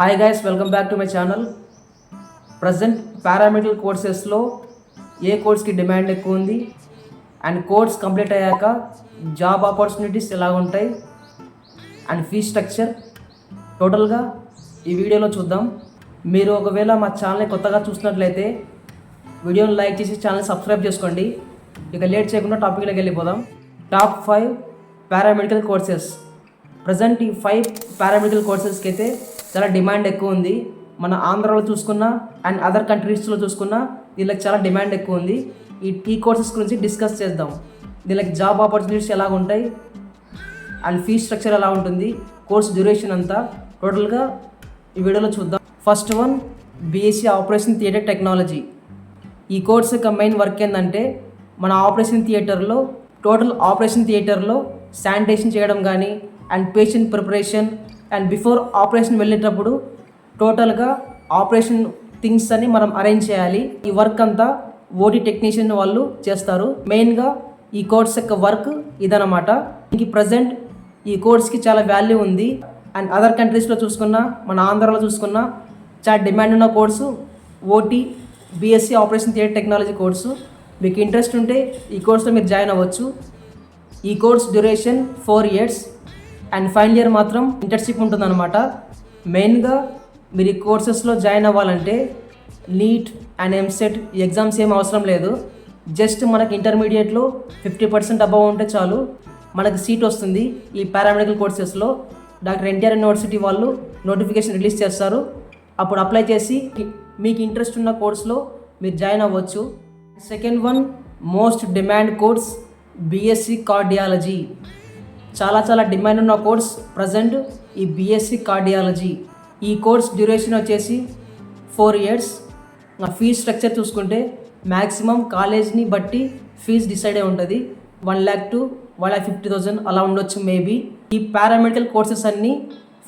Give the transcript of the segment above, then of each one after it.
Hi guys, welcome back to my channel. Present paramedical కోర్సెస్లో ఏ కోర్స్కి డిమాండ్ ఎక్కువ ఉంది అండ్ కోర్స్ కంప్లీట్ అయ్యాక జాబ్ ఆపర్చునిటీస్ ఎలా ఉంటాయి అండ్ ఫీ స్ట్రక్చర్ టోటల్గా ఈ వీడియోలో చూద్దాం. మీరు ఒకవేళ మా ఛానల్ని కొత్తగా చూసినట్లయితే వీడియోని లైక్ చేసి ఛానల్ సబ్స్క్రైబ్ చేసుకోండి. ఇక లేట్ చేయకుండా టాపిక్లోకి వెళ్ళిపోదాం. Top 5 paramedical courses. ప్రజెంట్ ఈ 5 పారామెడికల్ కోర్సెస్కి అయితే చాలా డిమాండ్ ఎక్కువ ఉంది. మన ఆంధ్రాలో చూసుకున్నా అండ్ అదర్ కంట్రీస్లో చూసుకున్నా వీళ్ళకి చాలా డిమాండ్ ఎక్కువ ఉంది. ఈ కోర్సెస్ గురించి డిస్కస్ చేద్దాం. వీళ్ళకి జాబ్ ఆపర్చునిటీస్ ఎలా ఉంటాయి అండ్ ఫీ స్ట్రక్చర్ ఎలా ఉంటుంది, కోర్స్ డ్యూరేషన్ అంతా టోటల్గా ఈ వీడియోలో చూద్దాం. First one, BSc operation theatre technology. ఈ కోర్స్ యొక్క మెయిన్ వర్క్ ఏంటంటే మన ఆపరేషన్ థియేటర్లో ఆపరేషన్ థియేటర్లో శానిటేషన్ చేయడం కానీ and patient preparation and before operation వెళ్ళేటప్పుడు టోటల్గా ఆపరేషన్ థింగ్స్ అని మనం అరేంజ్ చేయాలి. ఈ వర్క్ అంతా ఓటీ టెక్నీషియన్ వాళ్ళు చేస్తారు. మెయిన్గా ఈ కోర్స్ యొక్క వర్క్ ఇదనమాట. ఇంక ప్రజెంట్ ఈ కోర్స్కి చాలా వాల్యూ ఉంది అండ్ అదర్ కంట్రీస్లో చూసుకున్నా మన ఆంధ్రాలో చూసుకున్నా చాలా డిమాండ్ ఉన్న course OT BSc operation theatre technology course. మీకు ఇంట్రెస్ట్ ఉంటే ఈ కోర్సులో మీరు జాయిన్ అవ్వచ్చు. ఈ course duration 4 years and final year మాత్రం ఇంటర్న్షిప్ ఉంటుందన్నమాట. మెయిన్గా మీరు ఈ కోర్సెస్లో జాయిన్ అవ్వాలంటే నీట్ అండ్ ఎంసెట్ ఎగ్జామ్స్ ఏం అవసరం లేదు. జస్ట్ మనకి ఇంటర్మీడియట్లో 50% అబవ్ ఉంటే చాలు మనకి సీట్ వస్తుంది. ఈ పారామెడికల్ కోర్సెస్లో డాక్టర్ ఎన్టీఆర్ యూనివర్సిటీ వాళ్ళు నోటిఫికేషన్ రిలీజ్ చేస్తారు. అప్పుడు అప్లై చేసి మీకు ఇంట్రెస్ట్ ఉన్న కోర్స్లో మీరు జాయిన్ అవ్వచ్చు. Second one, most demand course BSc cardiology. చాలా డిమాండ్ ఉన్న కోర్స్ ప్రజెంట్ ఈ బీఎస్సీ కార్డియాలజీ. ఈ కోర్స్ డ్యూరేషన్ వచ్చేసి 4 years. ఫీజ్ స్ట్రక్చర్ చూసుకుంటే మ్యాక్సిమం కాలేజ్ని బట్టి ఫీజు డిసైడ్ అయి ఉంటుంది. 1 lakh to 1,50,000 అలా ఉండొచ్చు మేబీ. ఈ పారామెడికల్ కోర్సెస్ అన్నీ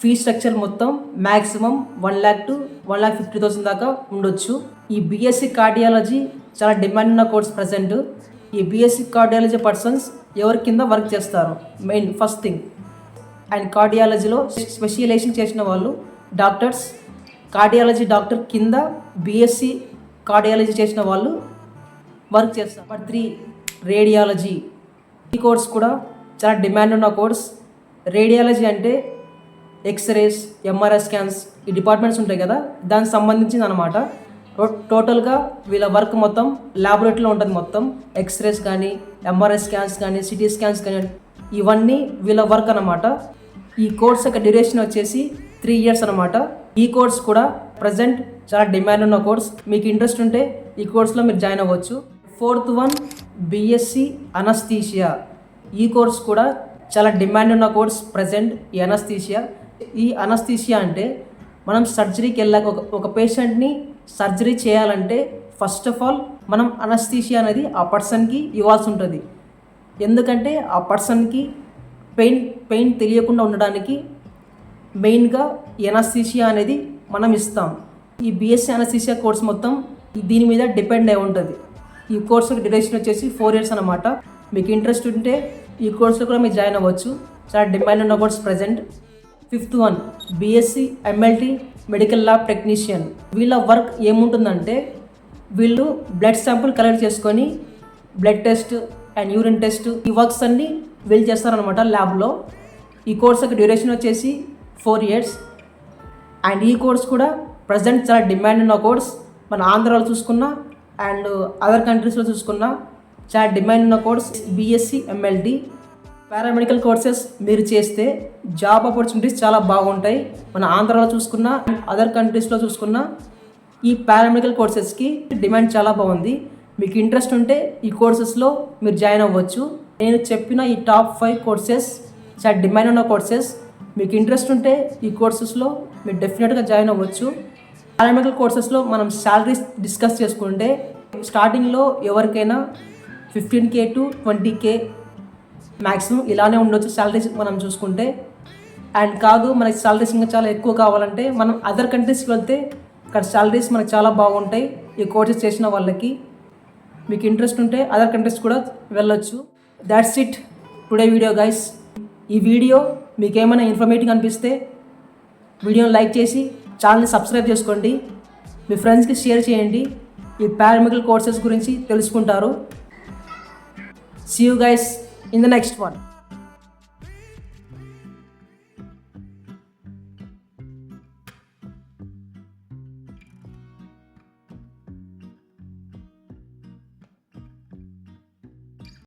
ఫీజ్ స్ట్రక్చర్ మొత్తం మ్యాక్సిమం 1 lakh to 1,50,000 దాకా ఉండొచ్చు. ఈ బీఎస్సీ కార్డియాలజీ చాలా డిమాండ్ ఉన్న కోర్స్ ప్రజెంట్. ఈ బీఎస్సీ కార్డియాలజీ పర్సన్స్ ఎవరి కింద వర్క్ చేస్తారు మెయిన్ ఫస్ట్ థింగ్. అండ్ కార్డియాలజీలో స్పెషలైజేషన్ చేసిన వాళ్ళు డాక్టర్స్, కార్డియాలజీ డాక్టర్ కింద బీఎస్సీ కార్డియాలజీ చేసిన వాళ్ళు వర్క్ చేస్తారు. Number 3, radiology. ఈ కోర్స్ కూడా చాలా డిమాండ్ ఉన్న కోర్స్. రేడియాలజీ అంటే ఎక్స్రేస్, ఎంఆర్ఐ స్కాన్స్ ఈ డిపార్ట్మెంట్స్ ఉంటాయి కదా, దానికి సంబంధించింది అనమాట. టోటల్గా వీళ్ళ వర్క్ మొత్తం ల్యాబొరేటరీలో ఉంటుంది. మొత్తం ఎక్స్రేస్ కానీ ఎంఆర్ఐ స్కాన్స్ కానీ సిటీ స్కాన్స్ కానీ ఇవన్నీ వీళ్ళ వర్క్ అనమాట. ఈ కోర్స్ యొక్క డ్యూరేషన్ వచ్చేసి 3 years అనమాట. ఈ కోర్స్ కూడా ప్రజెంట్ చాలా డిమాండ్ ఉన్న కోర్స్. మీకు ఇంట్రెస్ట్ ఉంటే ఈ కోర్స్లో మీరు జాయిన్ అవ్వచ్చు. Fourth one, BSc anaesthesia. ఈ కోర్స్ కూడా చాలా డిమాండ్ ఉన్న కోర్స్ ప్రజెంట్ ఈ అనస్థీషియా. ఈ అనస్థీషియా అంటే మనం సర్జరీకి వెళ్ళాక ఒక పేషెంట్ని సర్జరీ చేయాలంటే ఫస్ట్ ఆఫ్ ఆల్ మనం అనస్థీషియా అనేది ఆ పర్సన్కి ఇవ్వాల్సి ఉంటుంది. ఎందుకంటే ఆ పర్సన్కి పెయిన్ తెలియకుండా ఉండడానికి మెయిన్గా ఈ అనస్థీషియా అనేది మనం ఇస్తాం. ఈ బీఎస్సీ అనస్థీషియా కోర్స్ మొత్తం దీని మీద డిపెండ్ అయి ఉంటుంది. ఈ కోర్సు డ్యూరేషన్ వచ్చేసి 4 years అనమాట. మీకు ఇంట్రెస్ట్ ఉంటే ఈ కోర్సులో కూడా మీరు జాయిన్ అవ్వచ్చు. చాలా డిమాండ్ ఉన్న course present. Fifth one, BSc MLT medical lab technician. వీళ్ళ వర్క్ ఏముంటుందంటే వీళ్ళు బ్లడ్ శాంపుల్ కలెక్ట్ చేసుకొని blood test and urine test ఈ వర్క్స్ అన్నీ వీళ్ళు చేస్తారనమాట ల్యాబ్లో. ఈ కోర్స్ యొక్క డ్యూరేషన్ వచ్చేసి 4 years అండ్ ఈ కోర్స్ కూడా ప్రజెంట్ చాలా డిమాండ్ ఉన్న కోర్స్. మన ఆంధ్రాలో చూసుకున్నా అండ్ అదర్ కంట్రీస్లో చూసుకున్నా చాలా డిమాండ్ ఉన్న course BSc MLT. Paramedical courses మీరు చేస్తే జాబ్ ఆపర్చునిటీస్ చాలా బాగుంటాయి. మన ఆంధ్రాలో చూసుకున్నా అదర్ కంట్రీస్లో చూసుకున్నా ఈ పారామెడికల్ కోర్సెస్కి డిమాండ్ చాలా బాగుంది. మీకు ఇంట్రెస్ట్ ఉంటే ఈ కోర్సెస్లో మీరు జాయిన్ అవ్వచ్చు. నేను చెప్పిన ఈ టాప్ 5 కోర్సెస్ చాలా డిమాండ్ ఉన్న కోర్సెస్. మీకు ఇంట్రెస్ట్ ఉంటే ఈ కోర్సెస్లో మీరు డెఫినెట్గా జాయిన్ అవ్వచ్చు. పారామెడికల్ కోర్సెస్లో మనం శాలరీస్ డిస్కస్ చేసుకుంటే స్టార్టింగ్లో ఎవరికైనా 15K to 20K మ్యాక్సిమం ఇలానే ఉండొచ్చు శాలరీస్ మనం చూసుకుంటే. అండ్ కాదు మనకి శాలరీస్ ఇంకా చాలా ఎక్కువ కావాలంటే మనం అదర్ కంట్రీస్కి వెళ్తే అక్కడ శాలరీస్ మనకు చాలా బాగుంటాయి ఈ కోర్సెస్ చేసిన వాళ్ళకి. మీకు ఇంట్రెస్ట్ ఉంటే అదర్ కంట్రీస్ కూడా వెళ్ళొచ్చు. That's it today video guys. ఈ వీడియో మీకు ఏమైనా ఇన్ఫర్మేటివ్ అనిపిస్తే వీడియోని లైక్ చేసి ఛానల్ని సబ్స్క్రైబ్ చేసుకోండి, మీ ఫ్రెండ్స్కి షేర్ చేయండి. ఈ పారామెడికల్ కోర్సెస్ గురించి తెలుసుకుంటారు. See you guys in the next one.